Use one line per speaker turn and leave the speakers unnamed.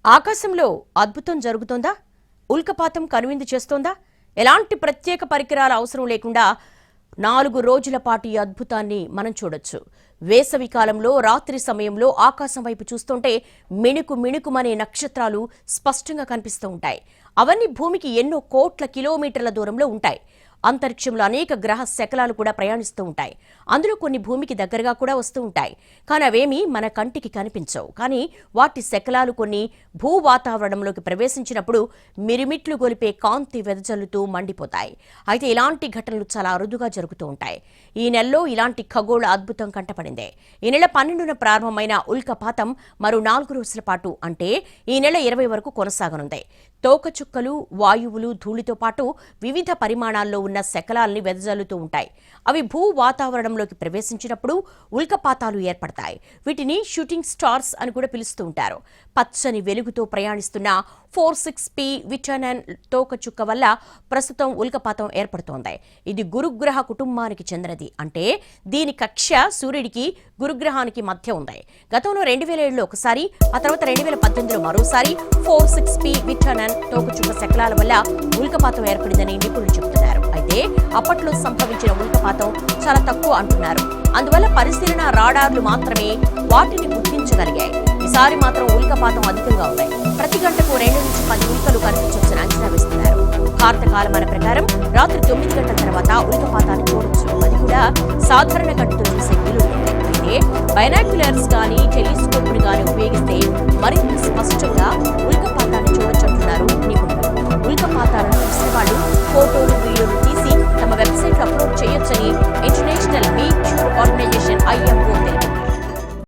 ఆకాశంలో అద్భుతం జరుగుతోందా? ఉల్కపాతం కనువిందు చేస్తోందా? ఎలాంటి ప్రత్యేక పరికరాల అవసరం లేకుండా 4 రోజుల పాటు ఈ అద్భుతాన్ని మనం చూడొచ్చు. వేసవి కాలంలో రాత్రి సమయంలో ఆకాశం వైపు చూస్తుంటే మిణుకు మిణుకుమనే నక్షత్రాలు స్పష్టంగా కనిపిస్తూ ఉంటాయి. అవన్నీ భూమికి ఎన్నో కోట్ల కిలోమీటర్ల దూరంలో ఉంటాయి. అంతరిక్షంలో అనేక గ్రహ శకలాలు కూడా ప్రయాణిస్తూ ఉంటాయి. అందులో కొన్ని భూమికి దగ్గరగా కూడా వస్తూ ఉంటాయి. కానీ అవేమీ మన కంటికి కనిపించవు. కానీ వాటి శకలాలు కొన్ని భూ వాతావరణంలోకి ప్రవేశించినప్పుడు మిరిమిట్లు గొలిపే కాంతి వెదజల్లుతూ మండిపోతాయి. అయితే ఇలాంటి ఘటనలు చాలా అరుదుగా జరుగుతూ ఉంటాయి. ఈ నెలలో ఇలాంటి ఖగోళ అద్భుతం కంటపడింది. ఈ నెల 12న ప్రారంభమైన ఉల్కపాతం మరో 4 రోజుల పాటు అంటే ఈ నెల 20 వరకు కొనసాగనుంది. తోకచుక్కలు, వాయువులు, ధూళితో పాటు వివిధ పరిమాణాల్లో ఉన్న శకలాల్ని వెదజల్లుతూ ఉంటాయి. అవి భూ వాతావరణంలోకి ప్రవేశించినప్పుడు ఉల్కపాతాలు ఏర్పడతాయి. వీటిని షూటింగ్ స్టార్స్ అని కూడా పిలుస్తూ ఉంటారు. పచ్చని వెలుగుతో ప్రయాణిస్తున్న 46P విటనన్ తోకచుక్క వల్ల ప్రస్తుతం ఉల్కపాతం ఏర్పడుతోంది. ఇది గురుగ్రహ కుటుంబానికి చెందినది. అంటే దీని కక్ష సూర్యుడికి గురుగ్రహానికి మధ్య ఉంది. గతంలో 2007లో ఒకసారి, ఆ తర్వాత 2018లో మరోసారి 46P విటనన్ తోకచుక్క శకలాల వల్ల ఉల్కపాతం ఏర్పడిందని నిపుణులు చెబుతున్నారు. అయితే అప్పట్లో సంభవించిన ఉల్కపాతం చాలా తక్కువ అంటున్నారు. అందువల్ల పరిశీలన రాడార్లు మాత్రమే వాటిని గుర్తించగలిగాయి. ఈసారి మాత్రం ఉల్కపాతం అధికంగా ఉంది. ప్రతి గంటకు 2 నుంచి 10 ఉల్కలు కనిపించొచ్చని అంచనా వేస్తున్నారు. భారత కాలమాన ప్రకారం రాత్రి 9 గంటల తర్వాత ఉల్కపాతాన్ని చూడొచ్చు. అది కూడా సాధారణ కంటితో చూసే వీలు ఉంటుంది. అయితే బైనాక్యులర్స్ కానీ